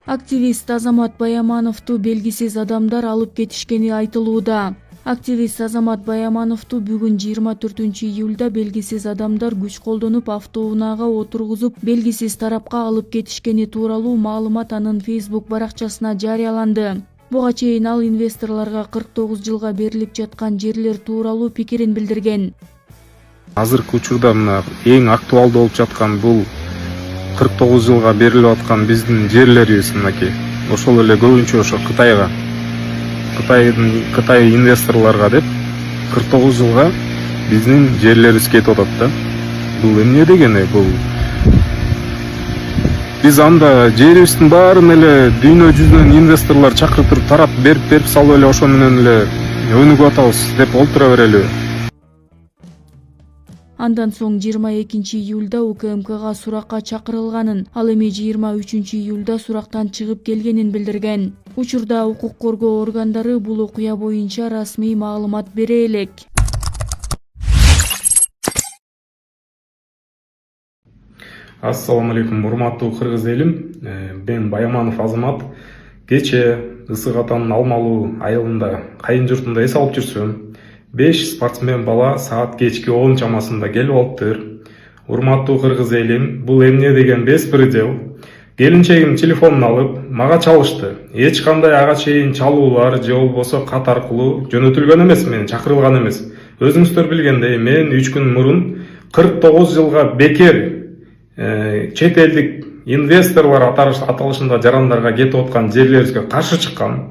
Активист Азамат Баямановду белгисиз адамдар алып кетишкени айтылууда. Активист Азамат Баямановду бүгүн 24-июлда белгисиз адамдар күч колдонуп автоунаага отургузуп, белгисиз тарапка алып кетишкени тууралуу маалымат анын Facebook баракчасына жарыяланды. Буга чейин ал инвесторлорго 49 жылга берилип жаткан жерлер тууралуу пикирин билдирген. Азыркы учурда мына эң актуалдуу болуп жаткан бул 49 жылга берилип аткан биздин жерлерибиз мынакей. Ошол эле көбүнчө ошо Кытай инвесторлорго деп 49 жылга биздин жерлерибиз кетип атат да. Бул эмне дегени? Бул биз анда жерибиздин баарын эле дүйнө жүзүнөн инвесторлор чакырып туруп тарап берип салып эле ошо менен эле өнүгүп атабыз деп олтура берели. Андан соң 22-июлда УКМКга суракка чакырылганын, ал эми 23-июлда сурактан чыгып келгенин билдирген. Учурда укук коргоо органдары бул окуя боюнча расмий маалымат бере элек. Ассаламу алейкум, урматтуу кыргыз элим. Мен Баяманов Азамат. Кече Ысык Атанын Алмалуу айылында кайын журтунда эс алып жүрсөм, 5 спортсмен бала саат кечки 10 чамасында келип алыптыр. Урматтуу кыргыз элим, бул эмне деген беспредел. Келинчегим телефонун алып мага чалышты. Эч кандай ага чейин чалуулар же болбосо кат аркылуу жөнөтүлгөн эмес, мен чакырылган эмес. Өзүңүздөр билгендей, мен 3 күн мурун 49 жылга бекер чет элдик инвесторлор аталышында жарандарга кетип аткан жерлерибизге каршы чыккан.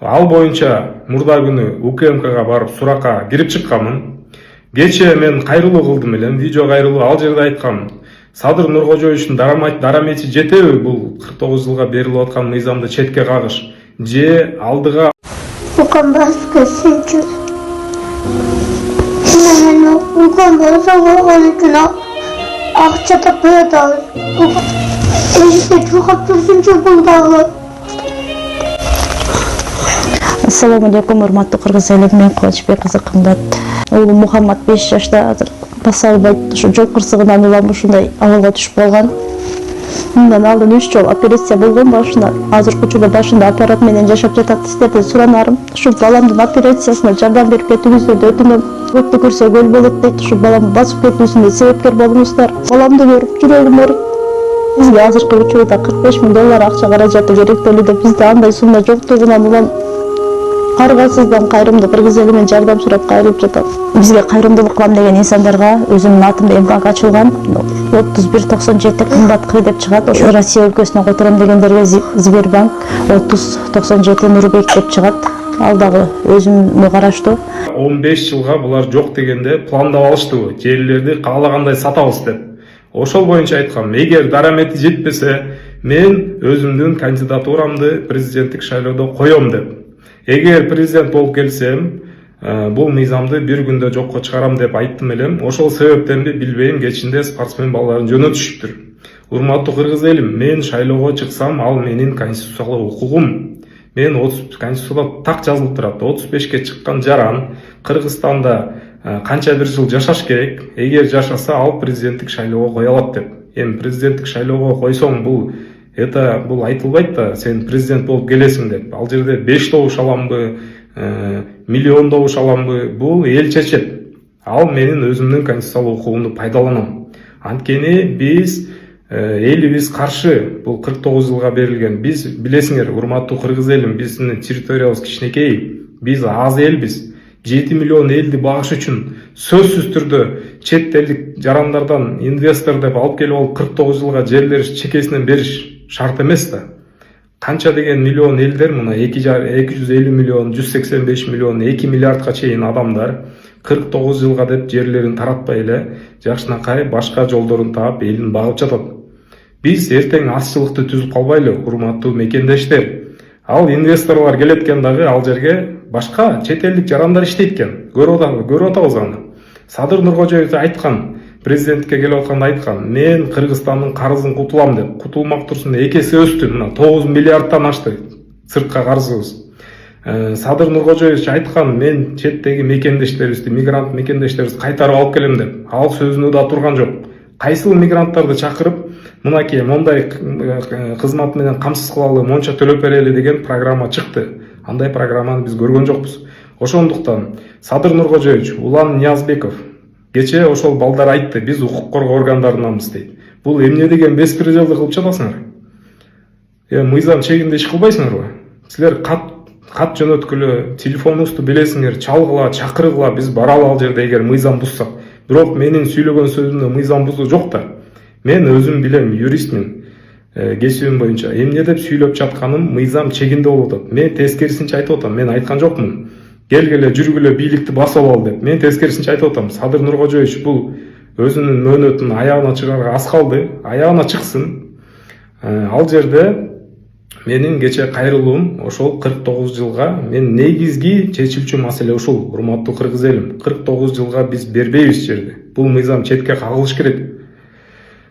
Ал боюнча мурда күнү УКМКга барып суракка кирип чыкканмын. Кече мен кайрылуу кылдым элем, видео кайрылуу. Ал жерде айткам, Садыр Нуркожоевичтин дарамети жетеби бул 49 жылга берилип аткан мыйзамды четке кагыш же алдыга Укамбаска сенчу. Мен укамбаска олукуна акча таппай атабыз. Эжите чукап турсунчу бул дагы. Ассаламу алейкум, урматтуу кыргыз элим, мен Кылычбек кызы кымбат. Улум Мухаммад 5 жашта, азыр баса албайт, ушу жол кырсыгынан улам ушундай абалга түшүп калган. Мындан алдын 3 жолу операция болгон башында. Азыркы учурда башында аппарат менен жашап жатат. Сиздерден суранарым, ушу баламдын операциясына жардам берип кетүүңүздөрдү өтүнөм. Өттү көрсө көл болот дейт, ушу баламды басып кетүүсүнө себепкер болуңуздар. Баламды көрүп жүрөгүм ооруп. Бизге азыркы учурда $45,000 акча каражаты керектелүүдө, бизде андай сумма жоктугунан улам аргасыздан кайрымдуу кыргыз элинен жардам сурап кайрылып жатат. Бизге кайрымдуулук кылам деген инсандарга өзүмдүн атымда МК ачылган 3197 кымбат кый деп чыгат. Ошо Россия өлкөсүнө котором дегендерге Сбербанк 3097 Нурбек деп чыгат. Ал дагы өзүмө караштуу. 15 жылга булар жок дегенде пландап алыштыбы, жерлерди каалагандай сатабыз деп. Ошол боюнча айткам, эгер дарамети жетпесе, мен өзүмдүн кандидатурамды президенттик шайлоодо коем деп. Эгер президент болуп келсем, бул мыйзамды бир күндө жокко чыгарам деп айттым элем. Ошол себептенби билбейм, кечинде спортсмен балаларын жөнөтүшүптүр. Урматтуу кыргыз элим, мен шайлоого чыксам, ал менин конституциялык укугум. Мен конституцияда так жазылып турат. 35ке чыккан жаран Кыргызстанда канча бир жыл жашаш керек. Эгер жашаса, ал президенттик шайлоого кое алат деп. Эми президенттик шайлоого койсоң, бул айтылбайт да, сен президент болуп келесиң деп. Ал жерде 5 добуш аламбы, миллион добуш аламбы, бул эл чечет. Ал менин өзүмдүн конституциялык укугумду пайдаланам. Анткени биз элибиз каршы бул 49 жылга берилген. Биз билесиңер, урматтуу кыргыз элим, биздин территориябыз кичинекей, биз аз элбиз. 7 миллион элди багыш үчүн сөзсүз түрдө чет элдик жарандардан инвестор деп алып келип алып 49 жылга жерлер чекесинен бериш шарт эмес да. Канча деген миллион элдер, мына 250 миллион, 185 миллион, 2 миллиардка чейин адамдар 49 жылга деп жерлерин таратпай эле жакшынакай башка жолдорун таап элин багып жатат. Биз эртең азчылыкты түзүп калбайлы, урматтуу мекендештер. Ал инвесторлор келет экен дагы, ал жерге башка чет элдик жарандар иштейт экен. Көрүп атабыз аны. Садыр Нуркожоевич айткан, президенттикке келип атканда айткан, мен Кыргызстандын карызын кутулам деп. Кутулмак турсун экеси өстү, мына 9 миллиардтан ашты сыртка карызыбыз. Садыр Нуркожоевич айткан, мен четтеги мекендештерибизди, мигрант мекендештерибизди кайтарып алып келем деп. Ал сөзүнө да турган жок. кайсыл мигранттарды чакырып мынакей мондай кызмат менен камсыз кылалы, монча төлөп берели деген программа чыкты. Андай программаны биз көргөн жокпуз. Ошондуктан Садыр Нуркожоевич, Улан Ниязбеков кечээ ошол балдар айтты, биз укук коргоо органдарынанбыз дейт. Бул эмне деген беспределди кылып жатасыңар? Мыйзам чегинде иш кылбайсыңарбы? Силер кат жөнөткүлө, телефонубузду билесиңер, чалгыла, чакыргыла, биз баралы ал жерде эгер мыйзам бузсак. Бирок менин сүйлөгөн сөзүмдө мыйзам бузуу жок да. Мен өзүм билем, юристмин, кесибим боюнча. Эмне деп сүйлөп жатканым мыйзам чегинде болуп атат. Мен тескерисинче айтып атам. Мен айткан жокмун. Келгиле, жүргүлө, бийликти басып ал деп. Мен тескерисинче айтып атам. Садыр Нуркожоевич бул өзүнүн мөөнөтүн аягына чыгарга аз калды. Аягына чыксын. Ал жерде менин кечээ кайрылуум ошол 49 жылга мен негизги чечилчү маселе ушул. Урматтуу кыргыз элим, 49 жылга биз бербейбиз жерди. Бул мыйзам четке кагылыш керек.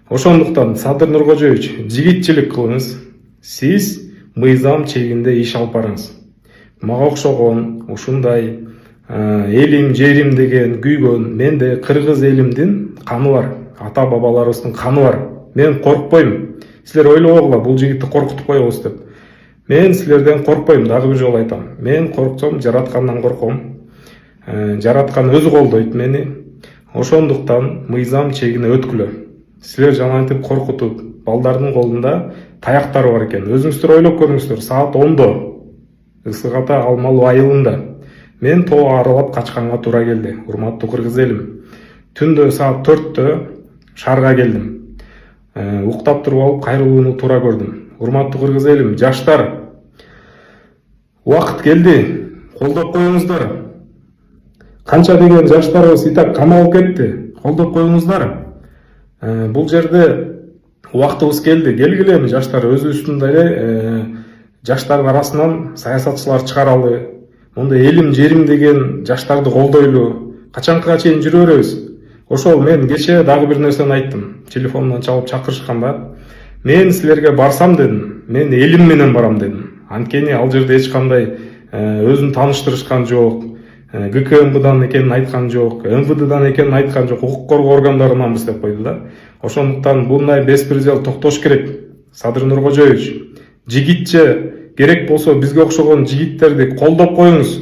Ошондуктан Садыр Нуркожоевич, жигитчилик кылыңыз. Сиз мыйзам чегинде иш алып барыңыз. Мага окшогон ушундай элим, жерим деген күйгөн, менде кыргыз элимдин каны бар, ата бабаларыбыздын каны бар. Мен коркпойм. Силер ойлобогула, бул жигитти коркутуп коебуз деп. Мен силерден коркпойм, дагы бир жолу айтам. Мен корксом, жараткандан корком. Жараткан өзү колдойт мени. Ошондуктан мыйзам чегине өткүлө. Силер жана айтып коркутуп, балдардын колунда таяктар бар экен. Өзүңүздөр ойлоп көрүңүздөр, саат 10-до Ысык Ата Алмалуу айылында мен тоо аралап качканга туура келди. Урматтуу кыргыз элим. Түндө саат 4-тө шаарга келдим. Уктап туруп алып кайрылууну туура көрдүм. Урматтуу кыргыз элим, жаштар, убакыт келди. Колдоп коюңуздар. Канча деген жаштарыбыз итак камалып кетти. Колдоп коюңуздар. Бул жерде убактыбыз келди. Келгиле эми жаштар, өзүбүздүн эле жаштардын арасынан саясатчылар чыгаралы. Мондай элим, жерим деген жаштарды колдойлу. Качанга чейин жүрө беребиз? Ошол мен кечээ дагы бир нерсени айттым. Телефондон чалып чакырышканда, мен силерге барсам дедим, мен элим менен барам дедим. Анткени ал жерде эч кандай өзүн тааныштырышкан жок. ГКМБдан экенин айткан жок, МВДдан экенин айткан жок, укук коргоо органдарынанбыз деп койду да. Ошондуктан bunday беспредел токтош керек. Садыр Нуркожоевич, жигитче керек болсо бизге окшогон жигиттерди колдоп коюңуз.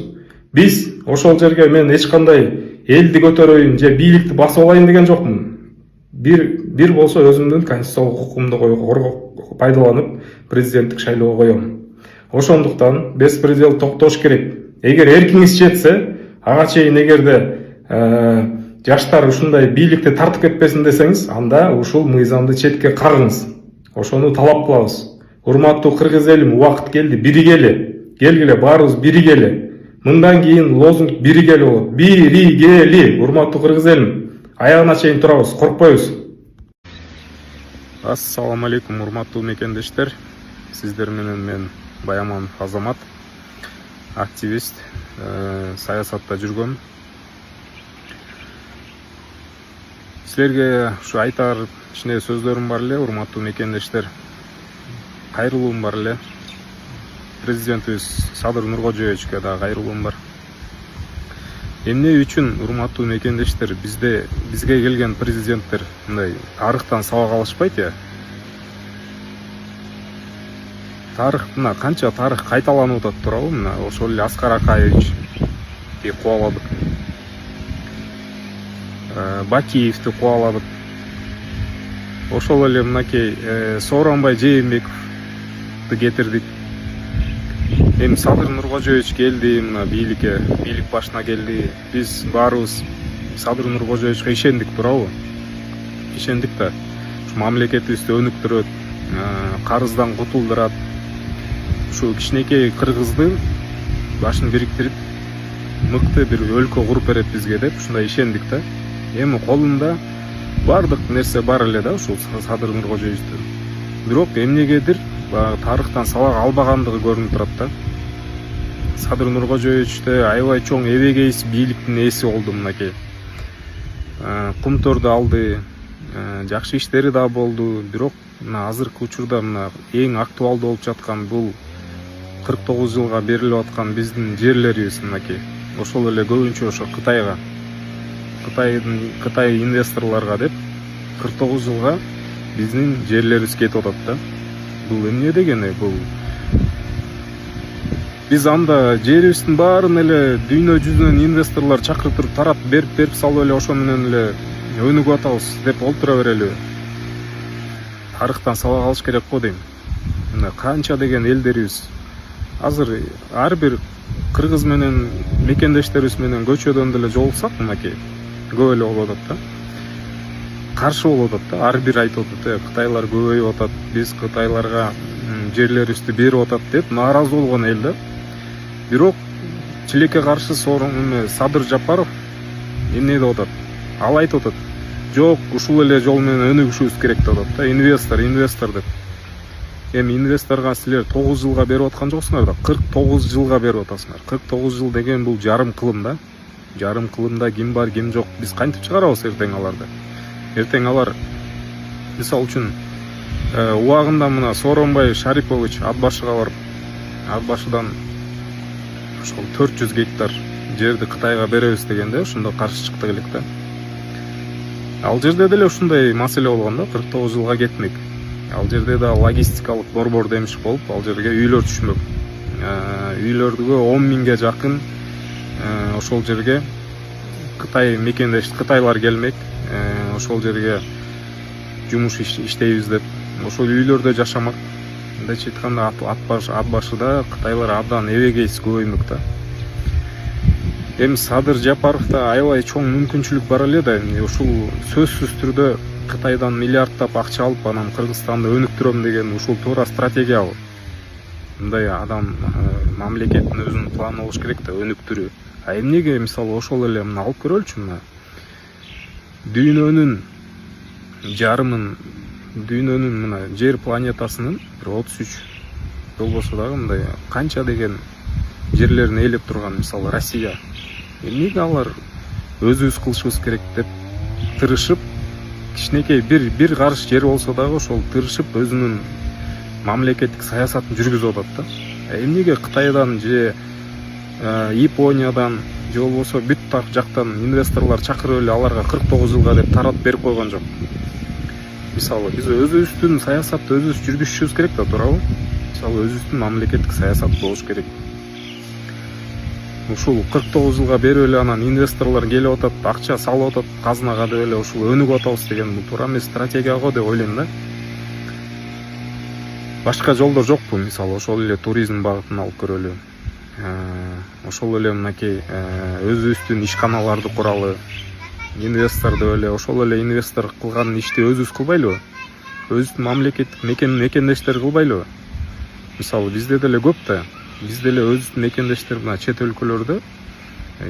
Биз ошол жерге мен эч кандай элди көтөрөйүн же бийликти басып алайын деген жокмун. Бир болсо өзүмдүн конституциялык укугумду пайдаланып президенттик шайлоого коем. Ошондуктан беспредел токтош керек. Эгер эркиңиз жетсе, ага чейин эгерде жаштар ушундай бийликти тартып кетпесин десеңиз, анда ушул мыйзамды четке кагыңыз. Ошону талап кылабыз. Урматтуу кыргыз элим, убакыт келди, биригели. Келгиле, баарыбыз биригели. Мындан кийин лозунг биригели болот. Биригели, урматтуу кыргыз элим. Аягына чейин турабыз, коркпойбуз. Ассаламу алейкум, урматтуу мекендештер. Сиздер менен мен Баяманов Азамат, активист, саясатта жүргөм. Силерге ушу айтар кичине сөздөрүм бар эле, урматтуу мекендештер. Кайрылуум бар эле. Президентибиз Садыр Нуркожоевичке да кайрылуум бар. Эмне үчүн, урматтуу мекендештер, бизге келген президенттер мындай тарыхтан сабак алышпайт я? Тарых, мына канча тарых кайталанып атат туурабы? Мына ошол эле Аскар Акаевичти кубаладык. Бакиевди кубаладык. Ошол эле мынакей Сооронбай Жээнбековди кетирдик. Эми Садыр Нуркожоевич келди, мына бийлик башына келди. Биз баарыбыз Садыр Нуркожоевичке ишендик туурабы? Ишендик да. Ушу мамлекетибизди өнүктүрөт, карыздан кутулдурат. Ушу кичинекей кыргызды башын бириктирип, мыкты бир өлкө куруп берет бизге деп ушундай ишендик да. Эми колунда бардык нерсе бар эле да ушул Садыр Нуркожоевичтин. Бирок эмнегедир тарыхтан сабак албагандыгы көрүнүп турат да. Садыр Нуркожоевичте аябай чоң эбегейс бийликтин ээси болду мынакей. Кумтөрдү алды, жакшы иштери да болду. Бирок мына азыркы учурда мына эң актуалдуу болуп жаткан бул 49 жылга берилип аткан биздин жерлерибиз мынакей. Ошол эле көбүнчө ошо Кытай инвесторлорго деп 49 жылга биздин жерлерибиз кетип атат да. Бул эмне дегени? Бул биз анда жерибиздин баарын эле дүйнө жүзүнөн инвесторлор чакырып туруп тарап берип салып эле ошо менен эле өнүгүп атабыз деп олтура берели. Тарыхтан сабак алыш керек го дейм. Мына канча деген элдерибиз азыр ар бир кыргыз менен мекендештерибиз менен көчөдөн деле жолуксак мынакей көп эле болуп атат да. Каршы болуп атат да. Ар бир айтып атат, Кытайлар көбөйүп атат, биз Кытайларга жерлерибизди берип атат деп нааразы болгон эл да. Бирок чилекке каршы Садыр Жапаров эмне деп атат? Ал айтып атат, жок, ушул эле жол менен өнүгүшүбүз керек деп атат да. Инвестор деп. Эми инвесторго силер 9 жылга берип аткан жоксуңар да, 49 жылга берип атасыңар. 49 жыл деген бул жарым кылым да. Жарым кылымда ким бар, ким жок, биз кантип чыгарабыз эртең аларды? Эртең алар мисалы үчүн убагында мына Сооронбай Шарипович ат башыга барып, ат башыдан ошол 400 гектар жерди Кытайга беребиз дегенде ошондо каршы чыктык элек да. Ал жерде деле ушундай маселе болгон да, 49 жылга кетмек. Ал жерде да логистикалык борбор демиш болуп, ал жерге үйлөр түшмөк. Үйлөргө 10 миңге жакын ошол жерге Кытай мекендеш Кытайлар келмек. Ошол жерге жумуш иштейбиз деп, ошол үйлөрдө жашамак. Мындайча айтканда ат башыда Кытайлар абдан эбегейс көбөймөк да. Эми Садыр Жапаровда аябай чоң мүмкүнчүлүк бар эле да. Ушул сөзсүз түрдө Кытайдан миллиардтап акча алып, анан Кыргызстанды өнүктүрөм деген ушул туура стратегия. Мындай адам мамлекеттин өзүнүн планы болуш керек да, өнүктүрүү. А эмнеге мисалы ошол эле мына алып көрөлүчү мына. Дүйнөнүн жарымын, дүйнөнүн мына жер планетасынын 33 болбосо дагы мындай канча деген жерлерин ээлеп турган мисалы Россия. Эмнеге алар өзүбүз кылышыбыз керек деп тырышып, кичинекей бир карыш жер болсо дагы ошол тырышып өзүнүн мамлекеттик саясатын жүргүзүп атат да. Эмнеге Кытайдан же Япониядан же болбосо бүт жактан инвесторлор чакырып эле аларга 49 жылга деп таратып берип койгон жок? Мисалы биз өзүбүздүн саясатты өзүбүз жүргүзүшүбүз керек да, туурабы? Мисалы өзүбүздүн мамлекеттик саясат болуш керек. Ушул 49 жылга берип эле анан инвесторлор келип атат, акча салып атат казынага деп эле ушул өнүгүп атабыз деген бул туура эмес стратегия го деп ойлойм да. Башка жолдор жокпу? Мисалы ошол эле туризм багытын алып көрөлү. Ошол эле мынакей өзүбүздүн ишканаларды куралы. Инвестор деп эле ошол эле инвестор кылган ишти өзүбүз кылбайлыбы? Өзүбүздүн мамлекеттик мекендештер кылбайлыбы? Мисалы бизде деле көп да. Бизде эле өзүбүздүн мекендештер мына чет өлкөлөрдө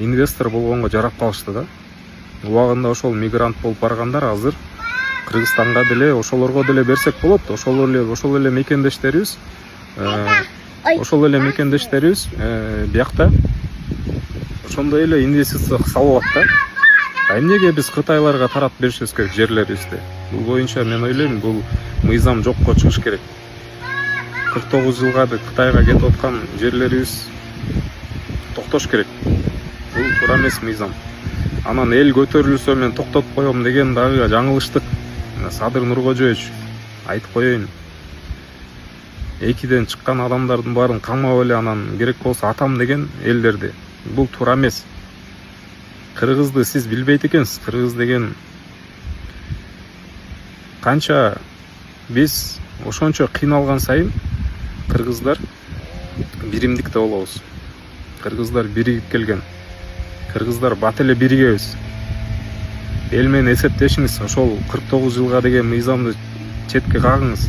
инвестор болгонго жарап калышты да. Убагында ошол мигрант болуп баргандар азыр Кыргызстанга деле ошолорго деле берсек болот. Ошол эле мекендештерибиз биякта ошондой эле инвестиция салып атат да. Эмнеге биз Кытайларга таратып беришибиз керек жерлерибизди? Бул боюнча мен ойлойм, бул мыйзам жокко чыгыш керек. 49 жылга Кытайга кетип аткан жерлерибиз токтош керек. Бул туура эмес мыйзам. Анан эл көтөрүлсө мен токтотуп коем деген дагы жаңылыштык. Садыр Нуркожоевич айтып коеюн. Экиден чыккан адамдардын баарын камап эле анан керек болсо атам деген элдерди. Бул туура эмес. Кыргызды сиз билбейт экенсиз. Кыргыз деген канча биз ошончо кыйналган сайын кыргыздар биримдикте болобуз. Кыргыздар биригип келген. Кыргыздар бат эле биригебиз. Эл менен эсептешиңиз, ошол 49 жылга деген мыйзамды четке кагыңыз.